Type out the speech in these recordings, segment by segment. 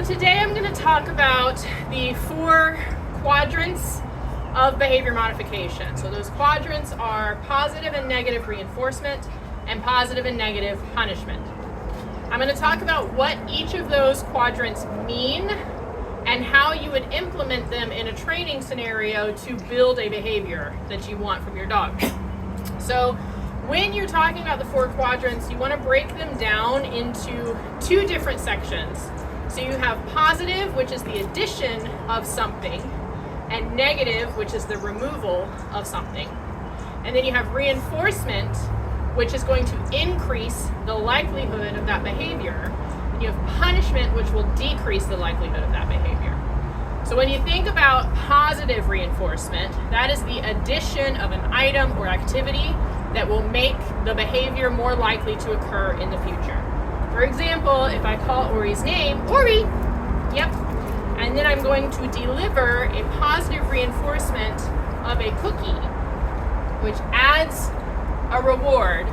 So today I'm going to talk about the 4 quadrants of behavior modification. So those quadrants are positive and negative reinforcement and positive and negative punishment. I'm going to talk about what each of those quadrants mean and how you would implement them in a training scenario to build a behavior that you want from your dog. So when you're talking about the 4 quadrants, you want to break them down into 2 different sections. So you have positive, which is the addition of something, and negative, which is the removal of something. And then you have reinforcement, which is going to increase the likelihood of that behavior. And you have punishment, which will decrease the likelihood of that behavior. So when you think about positive reinforcement, that is the addition of an item or activity that will make the behavior more likely to occur in the future. For example, if I call Ori's name, Ori, yep, and then I'm going to deliver a positive reinforcement of a cookie, which adds a reward,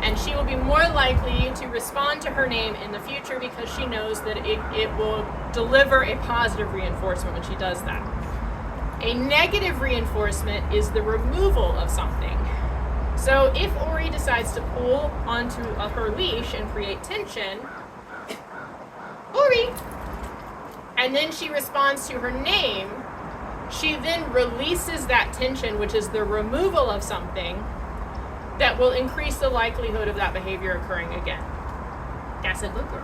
and she will be more likely to respond to her name in the future because she knows that it will deliver a positive reinforcement when she does that. A negative reinforcement is the removal of something. So if Ori decides to pull onto her leash and create tension, Ori, and then she responds to her name, she then releases that tension, which is the removal of something, that will increase the likelihood of that behavior occurring again. That's a good girl.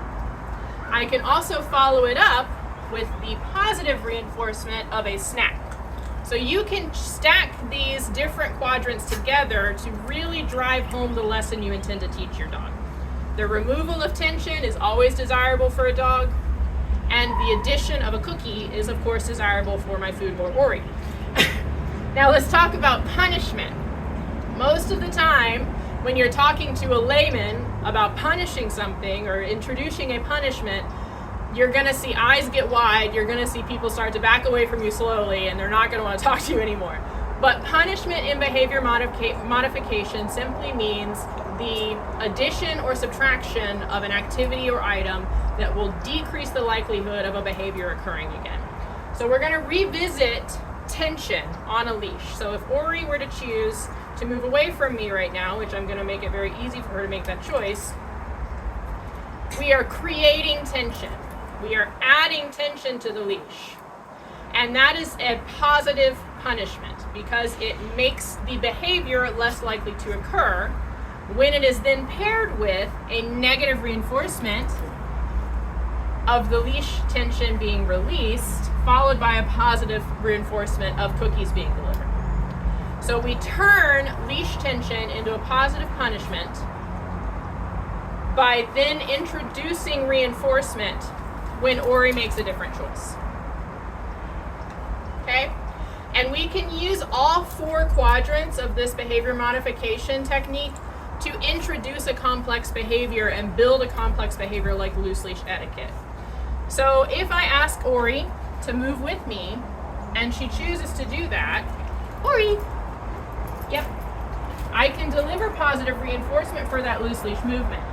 I can also follow it up with the positive reinforcement of a snack. So you can stack these different quadrants together to really drive home the lesson you intend to teach your dog. The removal of tension is always desirable for a dog, and the addition of a cookie is of course desirable for my foodborne Ori. Now let's talk about punishment. Most of the time, when you're talking to a layman about punishing something or introducing a punishment, you're going to see eyes get wide, you're going to see people start to back away from you slowly, and they're not going to want to talk to you anymore. But punishment in behavior modification simply means the addition or subtraction of an activity or item that will decrease the likelihood of a behavior occurring again. So we're going to revisit tension on a leash. So if Ori were to choose to move away from me right now, which I'm going to make it very easy for her to make that choice, we are creating tension. We are adding tension to the leash. And that is a positive punishment because it makes the behavior less likely to occur when it is then paired with a negative reinforcement of the leash tension being released, followed by a positive reinforcement of cookies being delivered. So we turn leash tension into a positive punishment by then introducing reinforcement when Ori makes a different choice. Okay? And we can use all 4 quadrants of this behavior modification technique to introduce a complex behavior and build a complex behavior like loose leash etiquette. So if I ask Ori to move with me and she chooses to do that, Ori, yep, I can deliver positive reinforcement for that loose leash movement.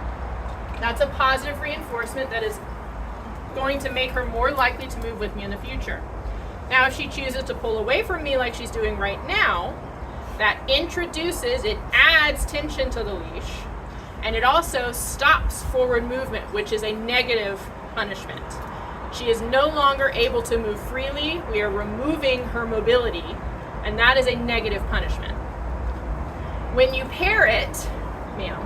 That's a positive reinforcement that is going to make her more likely to move with me in the future. Now, if she chooses to pull away from me like she's doing right now, that it adds tension to the leash, and it also stops forward movement, which is a negative punishment. She is no longer able to move freely. We are removing her mobility, and that is a negative punishment. When you pair it, ma'am,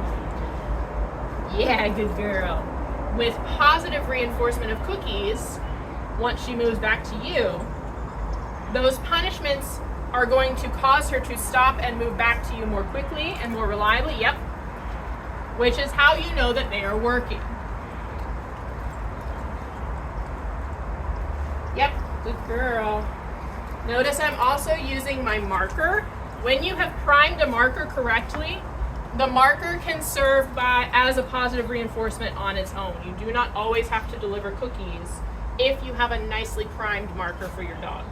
yeah, good girl, with positive reinforcement of cookies, once she moves back to you, those punishments are going to cause her to stop and move back to you more quickly and more reliably, yep, which is how you know that they are working. Yep, good girl. Notice I'm also using my marker. When you have primed a marker correctly, the marker can serve as a positive reinforcement on its own. You do not always have to deliver cookies if you have a nicely primed marker for your dog.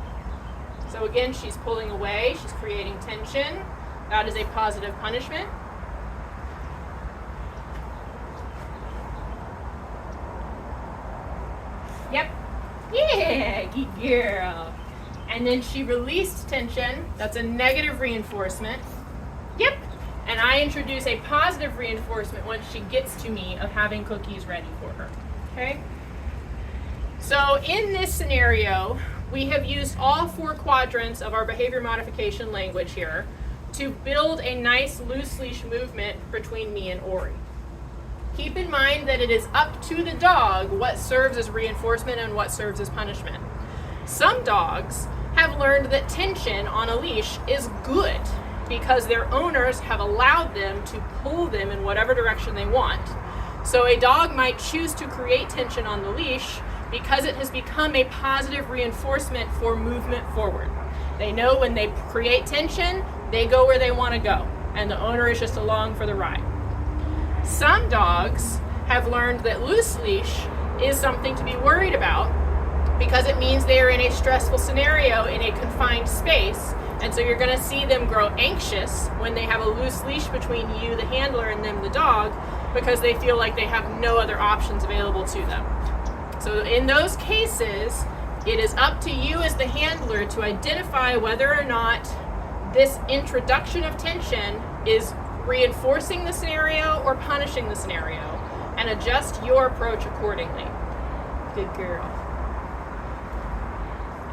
So again, she's pulling away, she's creating tension. That is a positive punishment. Yep, Yeah, good girl. And then she released tension. That's a negative reinforcement. Yep. And I introduce a positive reinforcement once she gets to me of having cookies ready for her. Okay? So in this scenario, we have used all 4 quadrants of our behavior modification language here to build a nice loose leash movement between me and Ori. Keep in mind that it is up to the dog what serves as reinforcement and what serves as punishment. Some dogs have learned that tension on a leash is good because their owners have allowed them to pull them in whatever direction they want. So a dog might choose to create tension on the leash because it has become a positive reinforcement for movement forward. They know when they create tension, they go where they want to go, and the owner is just along for the ride. Some dogs have learned that loose leash is something to be worried about because it means they are in a stressful scenario in a confined space, and so you're going to see them grow anxious when they have a loose leash between you, the handler, and them, the dog, because they feel like they have no other options available to them. So in those cases, it is up to you as the handler to identify whether or not this introduction of tension is reinforcing the scenario or punishing the scenario, and adjust your approach accordingly. Good girl.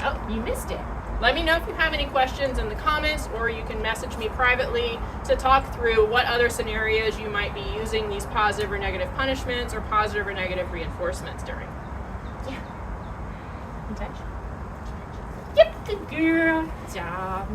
Oh, you missed it. Let me know if you have any questions in the comments, or you can message me privately to talk through what other scenarios you might be using these positive or negative punishments or positive or negative reinforcements during. Yeah. Touch. Yep, good girl. Good job.